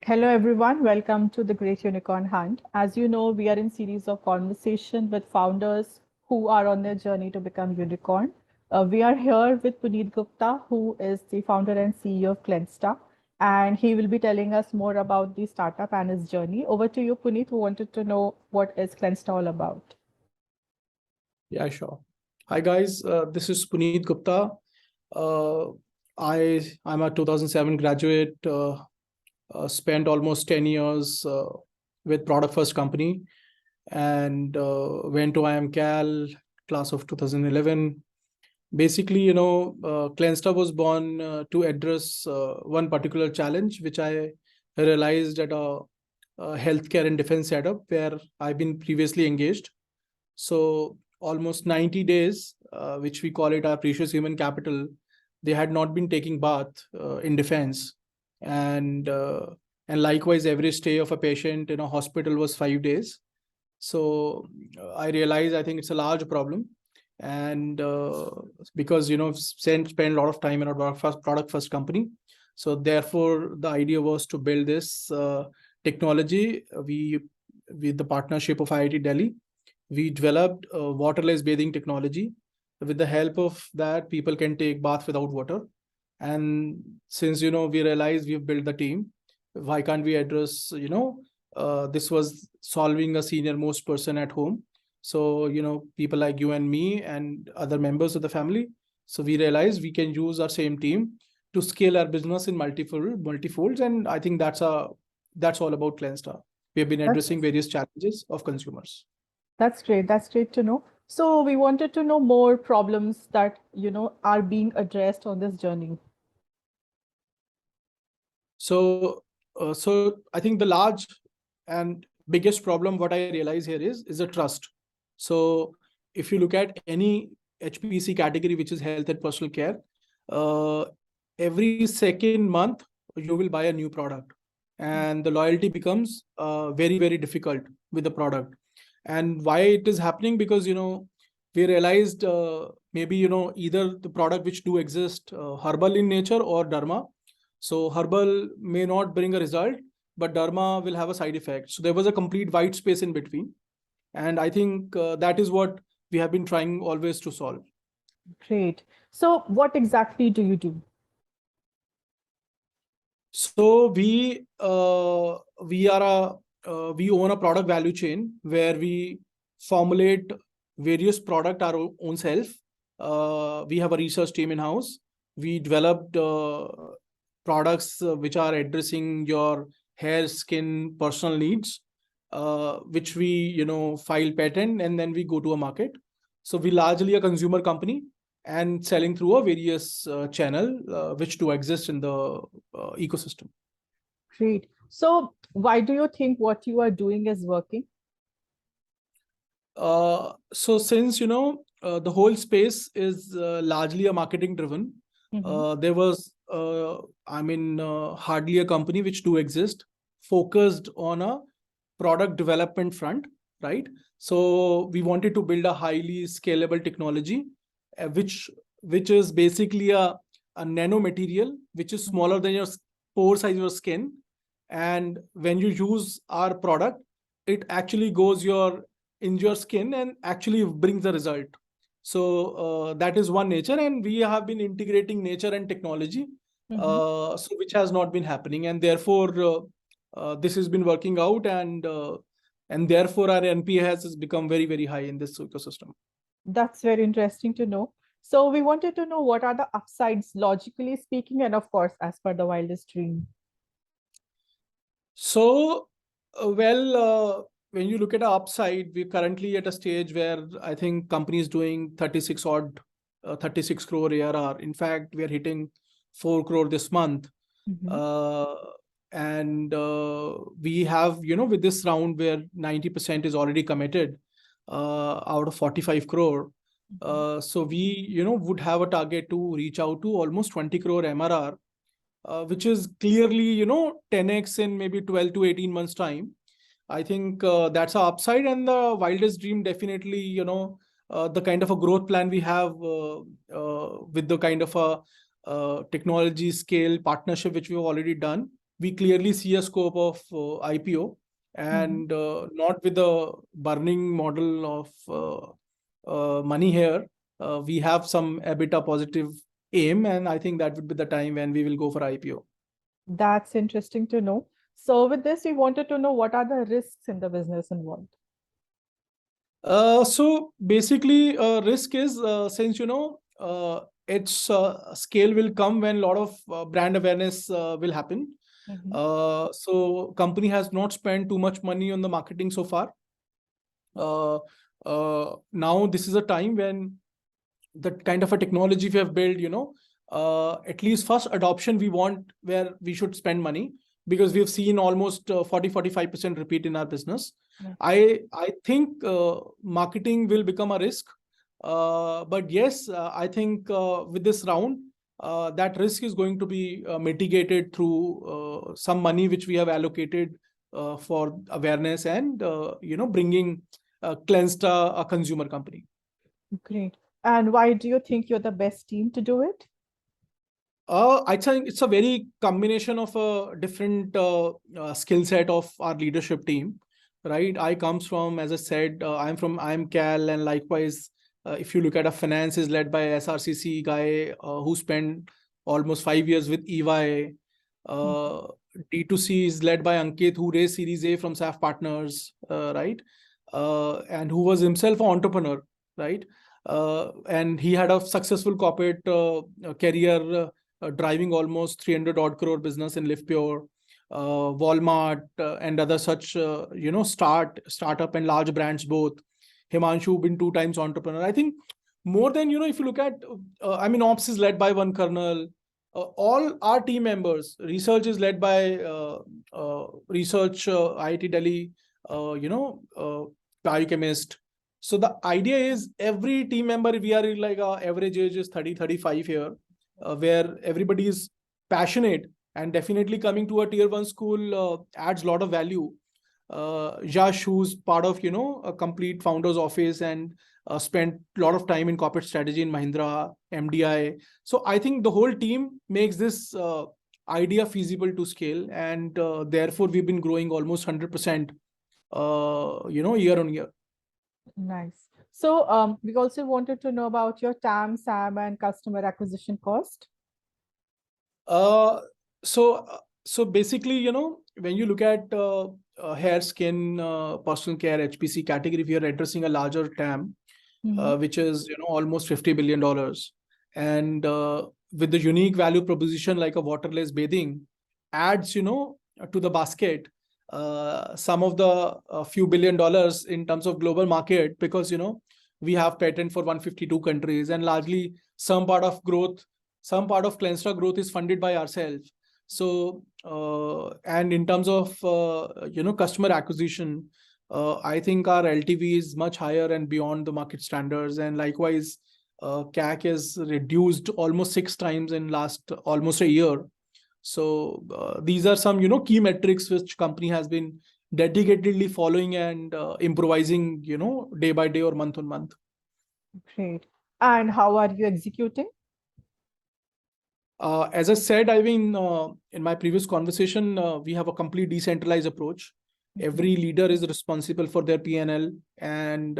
Hello everyone, welcome to the Great Unicorn Hunt. As you know, we are in series of conversation with founders who are on their journey to become unicorn. We are here with Puneet Gupta, who is the founder and CEO of Clensta, and he will be telling us more about the startup and his journey. Over to you, Puneet, who wanted to know what is Clensta all about. Yeah, sure. Hi guys, this is Puneet Gupta. Uh, I'm a 2007 graduate. Spent almost 10 years with Product First Company, and went to IMCAL class of 2011. Basically, Clensta was born to address one particular challenge, which I realized at a healthcare and defense setup where I've been previously engaged. So almost 90 days, which we call it our precious human capital, they had not been taking bath in defense. And and likewise, every stay of a patient in a hospital was 5 days. So I realize I think it's a large problem. And because, spend a lot of time in a product first company. So therefore, the idea was to build this technology. With the partnership of IIT Delhi, we developed a waterless bathing technology. With the help of that, people can take bath without water. And since we realized we've built the team, why can't we address, this was solving a senior most person at home. So people like you and me and other members of the family. So we realized we can use our same team to scale our business in multifolds. And I think that's all about Clensta. We have been addressing That's, various challenges of consumers. that's great. That's great to know. So we wanted to know more problems that, are being addressed on this journey. So I think the large and biggest problem what I realize here is a trust. So if you look at any HPC category, which is health and personal care, uh, every second month you will buy a new product, and the loyalty becomes very, very difficult with the product. And why it is happening? Because we realized maybe either the product which do exist herbal in nature or derma. So herbal may not bring a result, but derma will have a side effect. So there was a complete white space in between. And I think that is what we have been trying always to solve. Great. So what exactly do you do? So we own a product value chain where we formulate various product our own self. We have a research team in house. We developed products which are addressing your hair, skin, personal needs, which we file patent, and then we go to a market. So we largely a consumer company and selling through a various channel which do exist in the ecosystem. Great. So why do you think what you are doing is working? So since the whole space is largely a marketing driven, Mm-hmm. there was hardly a company which do exist focused on a product development front, right? So we wanted to build a highly scalable technology, which is basically a nano material which is smaller than your pore size of your skin. And when you use our product, it actually goes in your skin and actually brings the result. So that is one nature, and we have been integrating nature and technology, Mm-hmm. so which has not been happening, and therefore this has been working out, and therefore our NPA has become very, very high in this ecosystem. That's very interesting to know. So we wanted to know what are the upsides, logically speaking, and of course, as per the wildest dream. So, when you look at our upside, we're currently at a stage where I think companies doing 36 crore ARR. In fact, we are hitting 4 crore this month. Mm-hmm. Uh, and we have, with this round where 90% is already committed out of 45 crore. So we, would have a target to reach out to almost 20 crore MRR, which is clearly 10x in maybe 12 to 18 months time. I think that's our upside, and the wildest dream definitely the kind of a growth plan we have with the kind of a technology scale partnership which we've already done. we clearly see a scope of IPO, and not with the burning model of money here. We have some EBITDA positive aim, and I think that would be the time when we will go for IPO. That's interesting to know. So, with this, we wanted to know what are the risks in the business involved? So basically, risk is since its scale will come when a lot of brand awareness will happen. So company has not spent too much money on the marketing so far. Now this is a time when the kind of a technology we have built, at least first adoption we want where we should spend money, because we've seen almost 40-45% repeat in our business. I think marketing will become a risk, but yes, I think with this round, that risk is going to be mitigated through some money which we have allocated for awareness and bringing Clensta, a consumer company. Great. And why do you think you're the best team to do it? I think it's a very combination of a different skill set of our leadership team, right? I comes from, as I said, I'm Cal, and likewise, if you look at a finance is led by SRCC guy who spent almost 5 years with EY. D2C is led by Ankit, who raised Series A from SAF Partners, right? And who was himself an entrepreneur, right? And he had a successful corporate career, driving almost 300 odd crore business in LivePure, Walmart, and other such, startup and large brands both. Himanshu been 2 times entrepreneur. I think more than, if you look at, ops is led by one colonel. All our team members, research is led by research, IIT Delhi, biochemist. So the idea is every team member, we are like our average age is 30-35 here, where everybody is passionate, and definitely coming to a tier 1 school adds a lot of value. Yash, who's part of a complete founder's office and spent a lot of time in corporate strategy in Mahindra, MDI. So I think the whole team makes this idea feasible to scale, and therefore we've been growing almost 100%, year on year. Nice. So, we also wanted to know about your TAM, SAM, and customer acquisition cost. Uh, so basically, when you look at hair, skin, personal care, HPC category, we are addressing a larger TAM, which is almost $50 billion, and with the unique value proposition like a waterless bathing adds to the basket some of the few $1 billion in terms of global market, because we have patent for 152 countries, and largely some part of Clensta growth is funded by ourselves. So and in terms of customer acquisition, I think our LTV is much higher and beyond the market standards, and likewise CAC is reduced almost 6 times in last almost a year. So these are some key metrics which company has been dedicatedly following and improvising day by day or month on month. Great. And how are you executing? As I said, in my previous conversation, we have a complete decentralized approach. Every leader is responsible for their P&L, and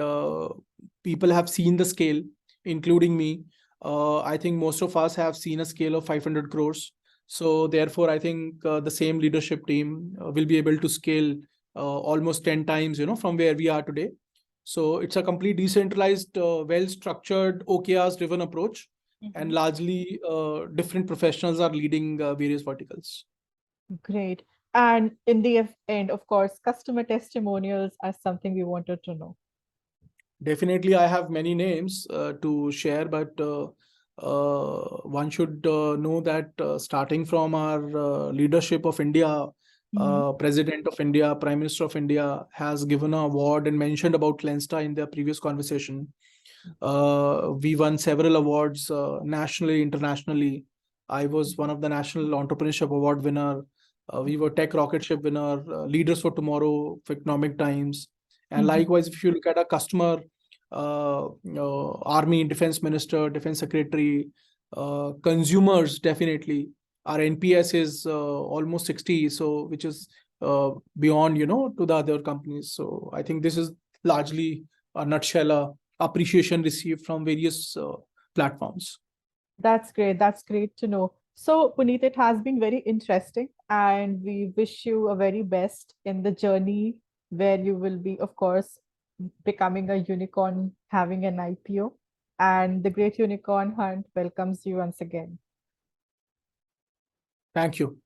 people have seen the scale, including me. I think most of us have seen a scale of 500 crores. So therefore, I think the same leadership team will be able to scale almost 10 times, from where we are today. So it's a complete decentralized, well-structured, OKRs-driven approach. And largely different professionals are leading various verticals. Great. And in the end, of course, customer testimonials are something we wanted to know. Definitely, I have many names to share, but one should know that starting from our leadership of India, President of India, Prime Minister of India has given an award and mentioned about Clensta in their previous conversation. We won several awards nationally, internationally. I was one of the National Entrepreneurship Award winner. We were Tech Rocket Ship winner, Leaders for Tomorrow for Economic Times. And likewise, if you look at a customer, Army, Defense Minister, Defense Secretary, consumers, definitely. our NPS is almost 60, so which is beyond, to the other companies. So I think this is largely a nutshell, appreciation received from various platforms. That's great. That's great to know. So, Puneet, it has been very interesting, and we wish you a very best in the journey where you will be, of course, becoming a unicorn, having an IPO. And the Great Unicorn Hunt welcomes you once again. Thank you.